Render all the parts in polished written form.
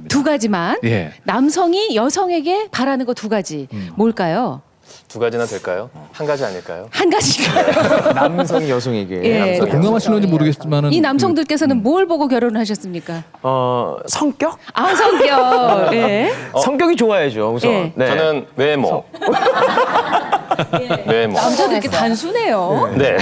두 가지만. 예. 남성이 여성에게 바라는 거 두 가지. 뭘까요? 두 가지나 될까요? 한 가지 아닐까요? 한 가지가. 남성이 여성에게. 예. 남성이 공감하시는지 모르겠지만은 이 남성들께서는 뭘 보고 결혼을 하셨습니까? 성격? 아, 성격. 예. 성격이 좋아야죠, 우선. 예. 네. 저는 외모. 외모. 남자들 이렇게 단순해요. 네.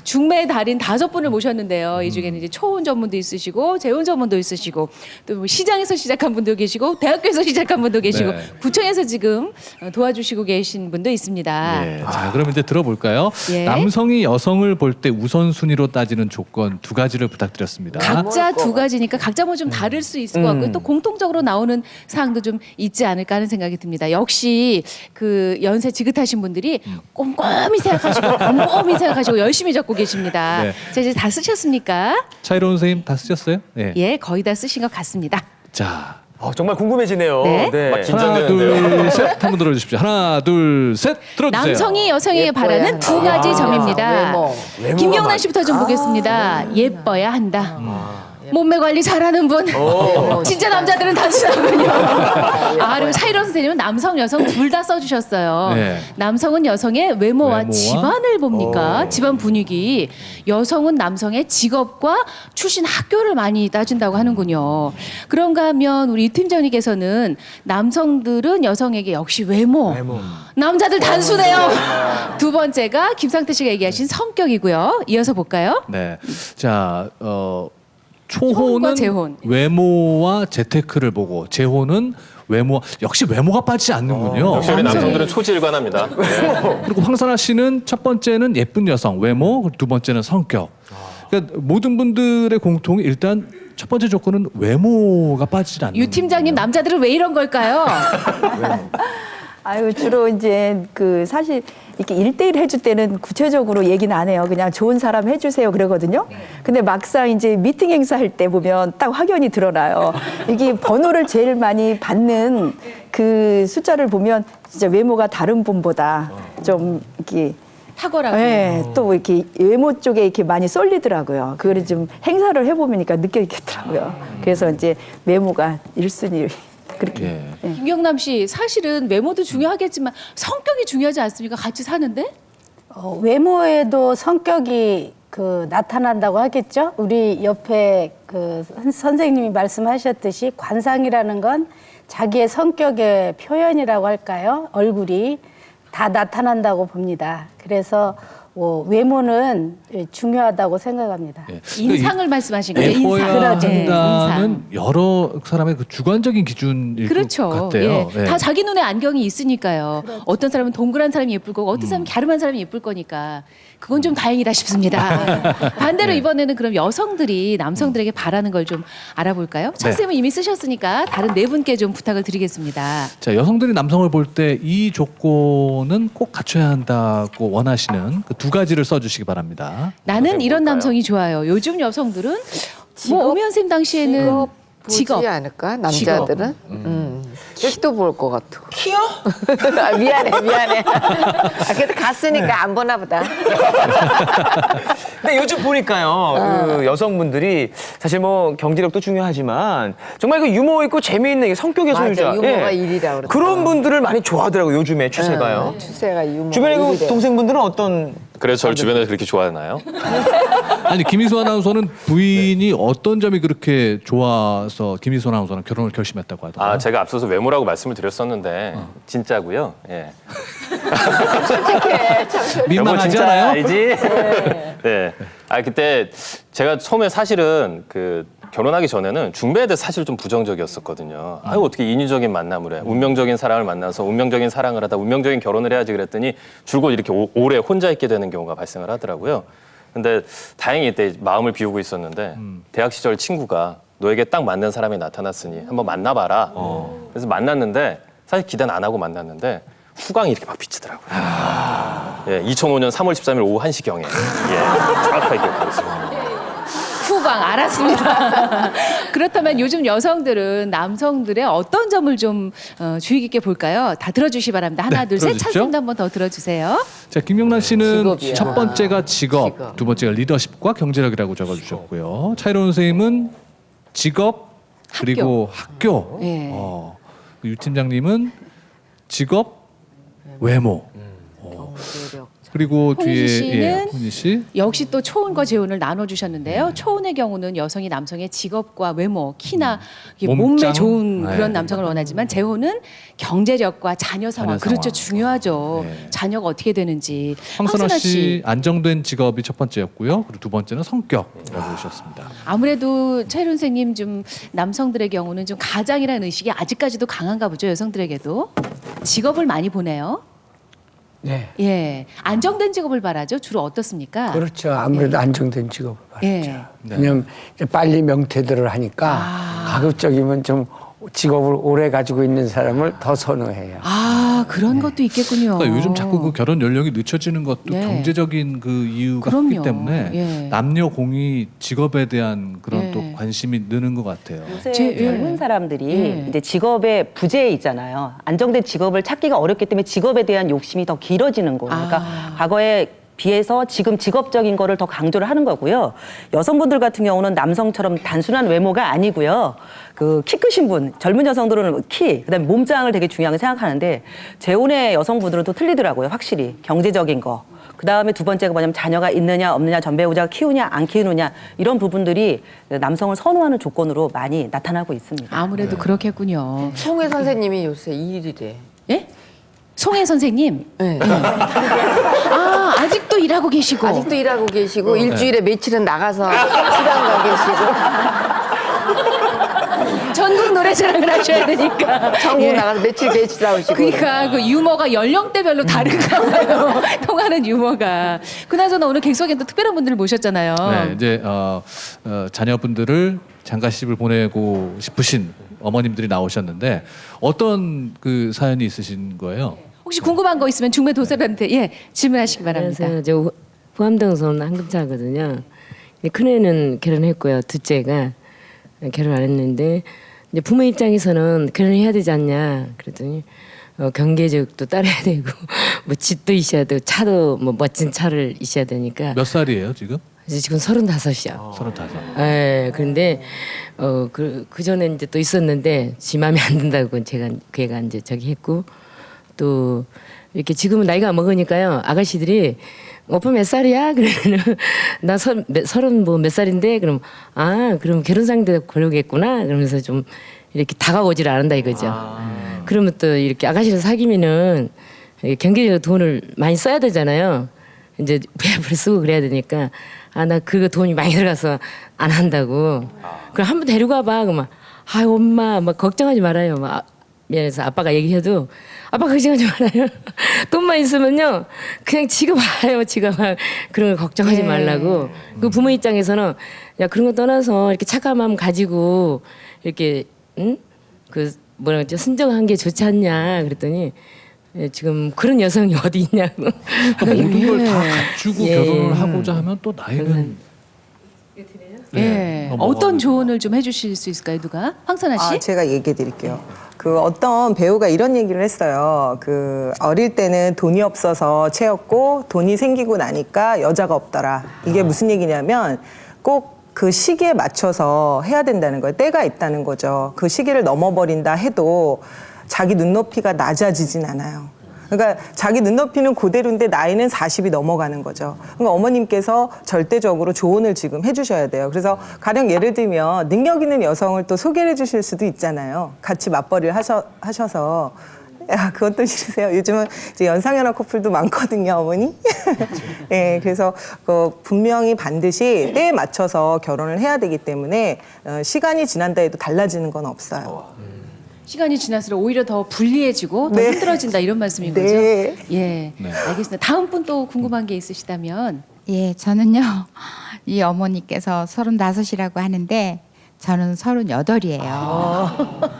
중매의 달인 5분을 모셨는데요. 이 중에는 이제 초혼 전문도 있으시고 재혼 전문도 있으시고 또 뭐 시장에서 시작한 분도 계시고 대학교에서 시작한 분도 계시고 네. 구청에서 지금 도와주시고 계신 분도 있습니다. 예. 자, 그럼 이제 들어볼까요? 예. 남성이 여성을 볼 때 우선순위로 따지는 조건 두 가지를 부탁드렸습니다. 각자 두 가지니까 각자 뭐 좀 다를 수 있을 것 같고요. 또 공통적으로 나오는 사항도 좀 있지 않을까 하는 생각이 듭니다. 역시 그 연세 지긋하신 분들이 꼼꼼히 생각하시고 열심히 적고 계십니다. 네. 자, 이제 다 쓰셨습니까? 차이로운 선생님 다 쓰셨어요? 예. 예, 거의 다 쓰신 것 같습니다. 자, 정말 궁금해지네요. 네. 막 하나, 긴장되는데요. 둘, 셋 한번 들어주십시오. 하나, 둘, 셋 들어주세요. 남성이 여성에게 바라는 두 가지 점입니다. 외모가 김경란 씨부터 좀 보겠습니다. 예뻐야 한다. 몸매 관리 잘하는 분. 진짜 남자들은 단순하군요. 아, 그리고 차이로 선생님은 남성, 여성 둘 다 써주셨어요. 네. 남성은 여성의 외모와 외모와? 집안을 봅니까? 집안 분위기. 여성은 남성의 직업과 출신 학교를 많이 따진다고 하는군요. 그런가 하면 우리 이 팀장님께서는 남성들은 여성에게 역시 외모. 남자들 단순해요. 두 번째가 김상태 씨가 얘기하신 성격이고요. 이어서 볼까요? 네. 자, 초혼과 초혼은 재혼. 외모와 재테크를 보고 재혼은 외모 역시 외모가 빠지지 않는군요. 역시 우리 남성들은 초질관합니다. 네. 그리고 황선아 씨는 첫 번째는 예쁜 여성 외모, 그리고 두 번째는 성격. 그러니까 모든 분들의 공통이 일단 첫 번째 조건은 외모가 빠지지 않는. 유 팀장님 남자들은 왜 이런 걸까요? 아유, 주로 이제 그 사실 이렇게 1대1 해줄 때는 구체적으로 얘기는 안 해요. 그냥 좋은 사람 해주세요 그러거든요. 근데 막상 이제 미팅 행사할 때 보면 딱 확연히 드러나요. 이게 번호를 제일 많이 받는 그 숫자를 보면 진짜 외모가 다른 분보다 좀 이렇게 탁월하고. 네, 또 이렇게 외모 쪽에 이렇게 많이 쏠리더라고요. 그걸 좀 행사를 해보니까 느껴지겠더라고요. 그래서 이제 외모가 1순위. 그렇게. 예. 김경남 씨 사실은 외모도 중요하겠지만 성격이 중요하지 않습니까? 같이 사는데? 외모에도 성격이 나타난다고 하겠죠. 우리 옆에 선생님이 말씀하셨듯이 관상이라는 건 자기의 성격의 표현이라고 할까요? 얼굴이 다 나타난다고 봅니다. 그래서 외모는 중요하다고 생각합니다. 예. 인상을 말씀하신 거죠. 예뻐야 인상. 네, 한다는 인상. 여러 사람의 그 주관적인 기준일 그렇죠. 것 같아요. 예. 다 자기 눈에 안경이 있으니까요. 어떤 사람은 동그란 사람이 예쁠 거고 어떤 사람은 갸름한 사람이 예쁠 거니까 그건 좀 다행이다 싶습니다. 반대로 이번에는 그럼 여성들이 남성들에게 바라는 걸 좀 알아볼까요? 차쌤은 이미 쓰셨으니까 다른 네 분께 좀 부탁을 드리겠습니다. 자, 여성들이 남성을 볼 때 이 조건은 꼭 갖춰야 한다고 원하시는 그 두 가지를 써주시기 바랍니다. 나는 이런 뭘까요? 남성이 좋아요. 요즘 여성들은 뭐 오미연 쌤 당시에는 보지 않을까? 남자들은? 키도 볼 것 같고. 키요? 미안해. 그래도 갔으니까 안 보나 보다. 근데 요즘 보니까요, 그 여성분들이 사실 뭐 경제력도 중요하지만 정말 그 유머 있고 재미있는 이 성격의 맞아, 소유자. 유머가 일이라 그러더라고요. 그런 분들을 많이 좋아하더라고요, 요즘에 추세가요. 추세가 유머. 주변에 그 동생분들은 어떤? 그래서 저를 주변에서 그렇게 좋아하나요? 아니, 김희수 아나운서는 부인이 어떤 점이 그렇게 좋아서 김희수 아나운서랑 결혼을 결심했다고 하더라고요. 아, 제가 앞서서 외모라고 말씀을 드렸었는데 진짜고요. 예. 솔직해. 참. 여보 민망하지 진짜 않아요? 알지? 네. 아, 그때 제가 처음에 사실은 결혼하기 전에는 중매에 대해서 사실 좀 부정적이었었거든요. 아유, 어떻게 인위적인 만남을 해. 운명적인 사람을 만나서 운명적인 사랑을 하다 운명적인 결혼을 해야지 그랬더니 줄곧 이렇게 오래 혼자 있게 되는 경우가 발생을 하더라고요. 근데 다행히 이때 마음을 비우고 있었는데 대학 시절 친구가 너에게 딱 맞는 사람이 나타났으니 한번 만나봐라. 그래서 만났는데 사실 기대는 안 하고 만났는데 후광이 이렇게 막 비치더라고요. 예, 2005년 3월 13일 오후 1시경에 정확하게 기억하고 있습니다. 후광 알았습니다. 그렇다면 요즘 여성들은 남성들의 어떤 점을 좀 주의 깊게 볼까요? 다 들어주시 기 바랍니다. 하나, 둘, 셋. 들어주시죠. 찬스도 한번 더 들어주세요. 자, 김용란 씨는 직업이야. 첫 번째가 직업, 직업. 두 번째가 리더십과 경제력이라고 적어주셨고요. 차이로운 선생님은 직업, 그리고 학교. 예. 유 팀장님은 직업, 외모. 경제력. 그리고 홍윤희 뒤에 씨는 홍윤희 씨. 역시 또 초혼과 재혼을 나눠주셨는데요. 초혼의 경우는 여성이 남성의 직업과 외모, 키나 이게 몸매 몸짱? 좋은 네. 그런 남성을 원하지만 재혼은 경제력과 자녀 상황. 자녀 그렇죠. 상황. 중요하죠. 네. 자녀가 어떻게 되는지. 황선아 씨 안정된 직업이 첫 번째였고요. 그리고 두 번째는 성격이라고 보셨습니다. 아무래도 차일훈 선생님 좀 남성들의 경우는 좀 가장이라는 의식이 아직까지도 강한가 보죠. 여성들에게도. 직업을 많이 보네요. 네. 예. 안정된 직업을 바라죠. 주로 어떻습니까? 그렇죠. 아무래도 안정된 직업을 말이죠. 예. 왜냐면 이제 빨리 명퇴들을 하니까 가급적이면 좀 직업을 오래 가지고 있는 사람을 더 선호해요. 아, 그런 것도 있겠군요. 그러니까 요즘 자꾸 그 결혼 연령이 늦춰지는 것도 네. 경제적인 그 이유가 그럼요. 크기 때문에 예. 남녀 공이 직업에 대한 그런 예. 또 관심이 느는 것 같아요. 요새 예. 젊은 사람들이 예. 이제 직업의 부재 있잖아요. 안정된 직업을 찾기가 어렵기 때문에 직업에 대한 욕심이 더 길어지는 거예요. 그러니까 과거에 비해서 지금 직업적인 거를 더 강조를 하는 거고요. 여성분들 같은 경우는 남성처럼 단순한 외모가 아니고요. 그 키 크신 분, 젊은 여성들은 키, 그다음에 몸짱을 되게 중요하게 생각하는데 재혼의 여성분들은 또 틀리더라고요. 확실히 경제적인 거. 그다음에 두 번째가 뭐냐면 자녀가 있느냐 없느냐, 전 배우자가 키우냐 안 키우느냐 이런 부분들이 남성을 선호하는 조건으로 많이 나타나고 있습니다. 아무래도 그렇겠군요. 송혜 선생님이 요새 일이래. 예? 송혜 선생님. 네. 아, 아직도 일하고 계시고. 아직도 일하고 계시고 일주일에 며칠은 나가서 시간 가 계시고 전국 노래자랑을 하셔야 되니까. 전국 예. 나가서 며칠 계시 나오시고. 그러니까 그 유머가 연령대별로 다른가 봐요. 통하는 유머가. 그나저나 오늘 객석에 또 특별한 분들을 모셨잖아요. 네, 이제 자녀분들을 장가집을 보내고 싶으신 어머님들이 나오셨는데 어떤 그 사연이 있으신 거예요? 혹시 궁금한 거 있으면 중매 도서관한테 질문하시기 바랍니다. 안녕하세요. 저 후암동선 한금차거든요. 큰애는 결혼했고요. 둘째가 결혼 안 했는데 이제 부모 입장에서는 결혼해야 되지 않냐 그랬더니 경제적도 따라야 되고 뭐 집도 있어야 되고 차도 뭐 멋진 차를 있어야 되니까 몇 살이에요 지금? 이제 지금 35이요. 35. 예, 그런데 그 전에 이제 또 있었는데 지 마음에 안 든다고 걔가 이제 저기 했고 또 이렇게 지금은 나이가 먹으니까요 아가씨들이 오빠 몇 살이야? 그러면은 나 서른 뭐 몇 살인데 그럼 그럼 결혼 상대 고르겠구나 그러면서 좀 이렇게 다가오지를 않는다 이거죠. 그러면 또 이렇게 아가씨를 사귀면은 경제적으로 돈을 많이 써야 되잖아요. 이제 배합을 쓰고 그래야 되니까 나 그거 돈이 많이 들어가서 안 한다고. 그럼 한번 데리고 와봐. 그러면 엄마 막 걱정하지 말아요. 막 미안해서 아빠가 얘기해도 아빠 걱정하지 말아요. 돈만 있으면요 그냥 지가 와요. 지가 막 그런 거 걱정하지 말라고. 그 부모 입장에서는 야 그런 거 떠나서 이렇게 착한 마음 가지고 이렇게 그 뭐라 그러죠 순정한 게 좋지 않냐 그랬더니 지금 그런 여성이 어디 있냐고. 모든 걸 다 갖추고 결혼을 하고자 하면 또 나이는 어떤 조언을 좀 해주실 수 있을까요, 누가? 황선아 씨? 제가 얘기해 드릴게요. 그 어떤 배우가 이런 얘기를 했어요. 그 어릴 때는 돈이 없어서 채였고 돈이 생기고 나니까 여자가 없더라. 이게 무슨 얘기냐면 꼭 그 시기에 맞춰서 해야 된다는 거예요. 때가 있다는 거죠. 그 시기를 넘어버린다 해도 자기 눈높이가 낮아지진 않아요. 그러니까 자기 눈높이는 그대로인데 나이는 40이 넘어가는 거죠. 그러니까 어머님께서 절대적으로 조언을 지금 해주셔야 돼요. 그래서 가령 예를 들면 능력 있는 여성을 또 소개를 해주실 수도 있잖아요. 같이 맞벌이를 하셔서 그것도 싫으세요? 요즘은 이제 연상연하 커플도 많거든요, 어머니. 네, 그래서 분명히 반드시 때에 맞춰서 결혼을 해야 되기 때문에 시간이 지난다 해도 달라지는 건 없어요. 시간이 지날수록 오히려 더 불리해지고 더 네. 힘들어진다 이런 말씀인 거죠? 네. 예, 알겠습니다. 다음 분 또 궁금한 게 있으시다면. 예, 저는요 이 어머니께서 35이라고 하는데 저는 38이에요.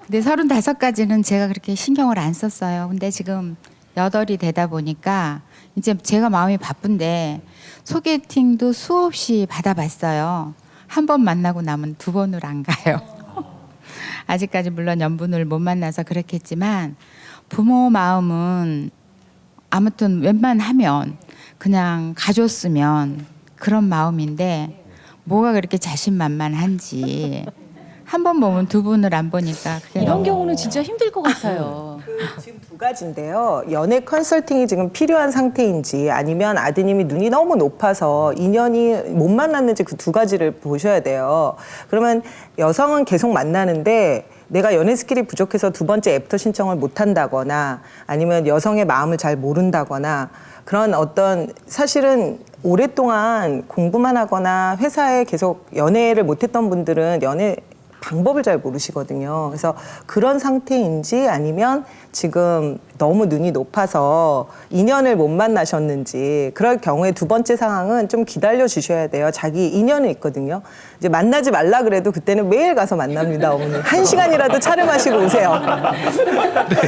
근데 35까지는 제가 그렇게 신경을 안 썼어요. 근데 지금 8이 되다 보니까 이제 제가 마음이 바쁜데 소개팅도 수없이 받아봤어요. 한 번 만나고 나면 두 번을 안 가요. 아직까지 물론 연분을 못 만나서 그렇겠지만 부모 마음은 아무튼 웬만하면 그냥 가줬으면 그런 마음인데 뭐가 그렇게 자신만만한지 한 번 보면 두 분을 안 보니까 그게 이런 너무 경우는 진짜 힘들 것 같아요. 지금 두 가지인데요. 연애 컨설팅이 지금 필요한 상태인지 아니면 아드님이 눈이 너무 높아서 인연이 못 만났는지 그 두 가지를 보셔야 돼요. 그러면 여성은 계속 만나는데 내가 연애 스킬이 부족해서 두 번째 애프터 신청을 못 한다거나 아니면 여성의 마음을 잘 모른다거나 그런 어떤 사실은 오랫동안 공부만 하거나 회사에 계속 연애를 못했던 분들은 연애 방법을 잘 모르시거든요. 그래서 그런 상태인지 아니면 지금 너무 눈이 높아서 인연을 못 만나셨는지 그럴 경우에 두 번째 상황은 좀 기다려 주셔야 돼요. 자기 인연이 있거든요. 이제 만나지 말라 그래도 그때는 매일 가서 만납니다. 어머니. 1시간이라도 차려마시고 오세요.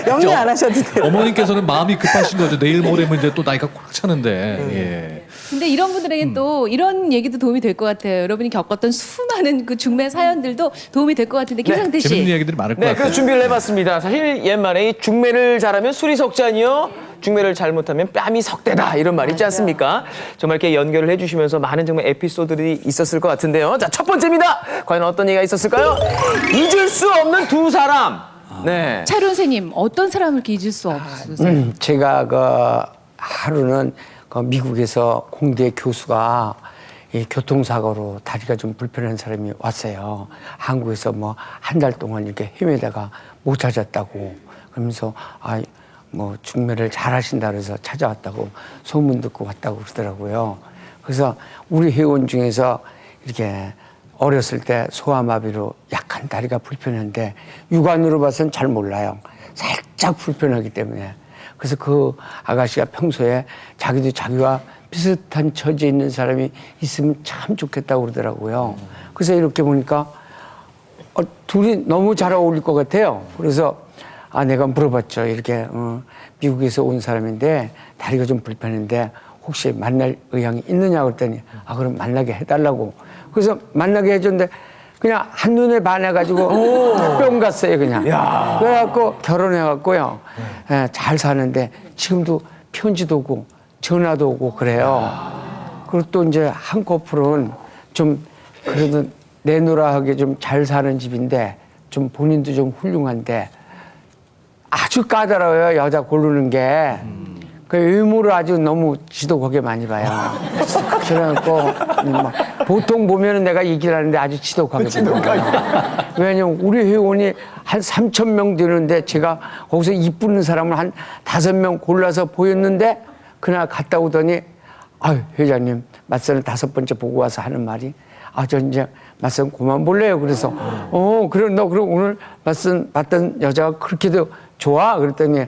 영리 안 하셔도 돼요. 어머님께서는 마음이 급하신 거죠. 내일 모레면 이제 또 나이가 꽉 차는데. 예. 근데 이런 분들에게 또 이런 얘기도 도움이 될 것 같아요. 여러분이 겪었던 수많은 그 중매 사연들도 도움이 될 것 같은데 김상태 씨. 재밌는 이야기들이 많을 것 네, 같아요. 그래서 준비를 해봤습니다. 사실 옛말에 이 중매를 잘하면 술이 석잔이요. 중매를 잘못하면 뺨이 석대다 이런 말 있지 않습니까? 정말 이렇게 연결을 해주시면서 많은 정말 에피소드들이 있었을 것 같은데요. 자, 첫 번째입니다. 과연 어떤 얘기가 있었을까요? 잊을 수 없는 두 사람. 네. 차륜 선생님 어떤 사람을 이렇게 잊을 수 없으세요? 제가 하루는 미국에서 공대 교수가 이 교통사고로 다리가 좀 불편한 사람이 왔어요. 한국에서 뭐 한 달 동안 이렇게 헤매다가 못 찾았다고 그러면서 중매를 잘 하신다 그래서 찾아왔다고 소문 듣고 왔다고 그러더라고요. 그래서 우리 회원 중에서 이렇게 어렸을 때 소아마비로 약간 다리가 불편한데 육안으로 봐서는 잘 몰라요. 살짝 불편하기 때문에. 그래서 그 아가씨가 평소에 자기도 자기와 비슷한 처지에 있는 사람이 있으면 참 좋겠다고 그러더라고요. 그래서 이렇게 보니까 둘이 너무 잘 어울릴 것 같아요. 그래서 내가 물어봤죠. 이렇게 미국에서 온 사람인데 다리가 좀 불편한데 혹시 만날 의향이 있느냐 그랬더니 그럼 만나게 해달라고. 그래서 만나게 해줬는데 그냥 한눈에 반해가지고 뿅 갔어요 그냥. 그래갖고 결혼해갖고요. 잘 사는데 지금도 편지도 오고 전화도 오고 그래요. 그리고 또 이제 한 커플은 좀 그래도 내노라하게 좀 잘 사는 집인데 좀 본인도 좀 훌륭한데 아주 까다로워요 여자 고르는 게. 그 외모를 아주 너무 지독하게 많이 봐요. 그래갖고 보통 보면은 내가 얘기를 하는데 아주 지독하게 봐요. 왜냐면 우리 회원이 한 3,000명 되는데 제가 거기서 이쁘는 사람을 한 5명 골라서 보였는데 그날 갔다 오더니 회장님 맞선을 5번째 보고 와서 하는 말이 저 이제 맞선 그만 볼래요. 그래서 그래 너 그럼 오늘 맞선 봤던 여자가 그렇게도 좋아? 그랬더니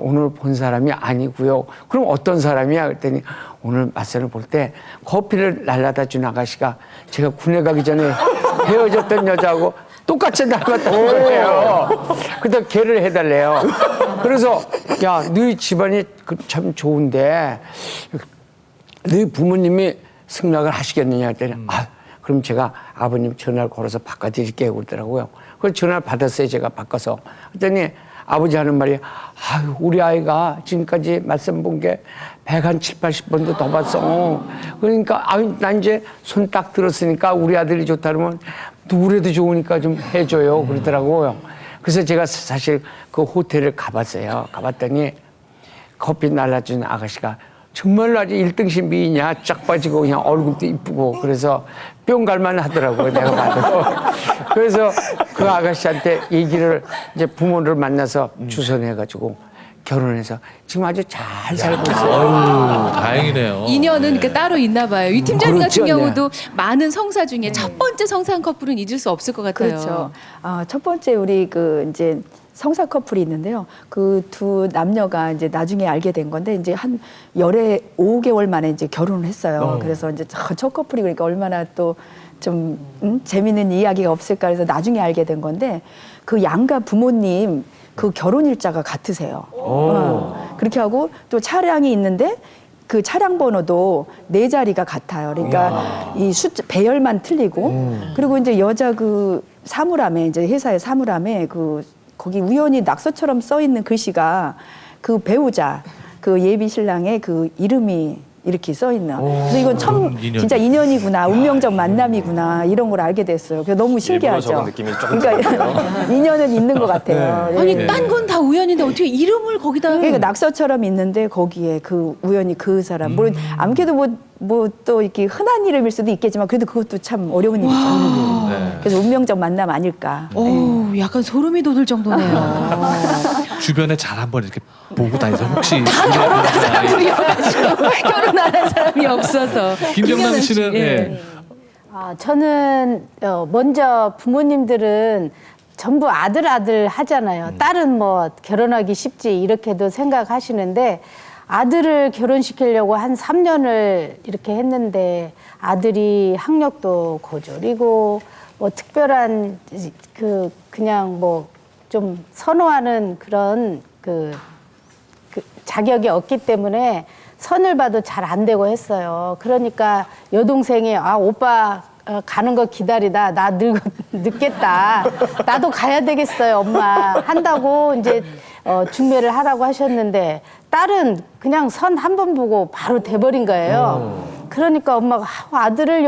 오늘 본 사람이 아니고요. 그럼 어떤 사람이야? 그랬더니 오늘 맞선을 볼 때 커피를 날라다 준 아가씨가 제가 군에 가기 전에 헤어졌던 여자하고 똑같이 닮았다는 거예요. 그래서 걔를 해달래요. 그래서 야, 너희 집안이 참 좋은데 너희 부모님이 승낙을 하시겠느냐 했더니 그럼 제가 아버님 전화를 걸어서 바꿔드릴게요 그러더라고요. 그래서 전화를 받았어요. 제가 바꿔서. 그랬더니 아버지 하는 말이 우리 아이가 지금까지 맞선 본 게 170, 80번도 더 봤어. 그러니까 난 이제 손 딱 들었으니까 우리 아들이 좋다 그러면 누구라도 좋으니까 좀 해줘요 그러더라고요. 그래서 제가 사실 그 호텔을 가봤어요. 가봤더니 커피 날라준 아가씨가 정말로 아주 1등신 미인이야. 쫙 빠지고 그냥 얼굴도 이쁘고 그래서 뿅 갈만 하더라고요. 내가 봐도. 그래서 그 아가씨한테 얘기를 이제 부모를 만나서 주선해가지고 결혼해서 지금 아주 잘 살고 있어요. 다행이네요. 인연은 따로 있나 봐요. 이 팀장님 그렇죠, 같은 경우도 많은 성사 중에 첫 번째 성사한 커플은 잊을 수 없을 것 같아요. 그렇죠. 첫 번째 우리 이제 성사 커플이 있는데요. 그 두 남녀가 이제 나중에 알게 된 건데 이제 한 5개월 만에 이제 결혼을 했어요. 그래서 이제 첫 커플이 그러니까 얼마나 또 좀 재미있는 이야기가 없을까 해서 나중에 알게 된 건데 그 양가 부모님 그 결혼 일자가 같으세요. 그렇게 하고 또 차량이 있는데 그 차량 번호도 4자리가 같아요. 그러니까 이 숫자 배열만 틀리고 그리고 이제 여자 그 사물함에 이제 회사의 사물함에 거기 우연히 낙서처럼 써 있는 글씨가 그 배우자 그 예비 신랑의 그 이름이 이렇게 써 있나. 그래서 이건 그런 인연이. 진짜 인연이구나, 운명적 만남이구나 이런 걸 알게 됐어요. 그래서 너무 신기하죠. 적은 느낌이 조금 그러니까 인연은 있는 것 같아요. 아니 네. 딴 건 다 우연인데 어떻게 이름을 거기다 그러니까 낙서처럼 있는데 거기에 그 우연히 그 사람 물론 아무래도 뭐 또 이렇게 흔한 이름일 수도 있겠지만 그래도 그것도 참 어려운 일이죠. 네. 그래서 운명적 만남 아닐까. 오, 약간 소름이 돋을 정도네요. 주변에 잘 한번 이렇게 보고 다니서 혹시 결혼 안 한 사람이 없어서. 김정남 씨는 예. 예. 저는 먼저 부모님들은 전부 아들 하잖아요. 딸은 뭐 결혼하기 쉽지 이렇게도 생각하시는데 아들을 결혼시키려고 한 3년을 이렇게 했는데 아들이 학력도 고졸이고 뭐 특별한 그냥 뭐 좀 선호하는 그런 그 자격이 없기 때문에 선을 봐도 잘 안 되고 했어요. 그러니까 여동생이 오빠 가는 거 기다리다 나 늦겠다. 나도 가야 되겠어요, 엄마. 한다고 이제 중매를 하라고 하셨는데 딸은 그냥 선 한 번 보고 바로 돼버린 거예요. 그러니까 엄마가 아들을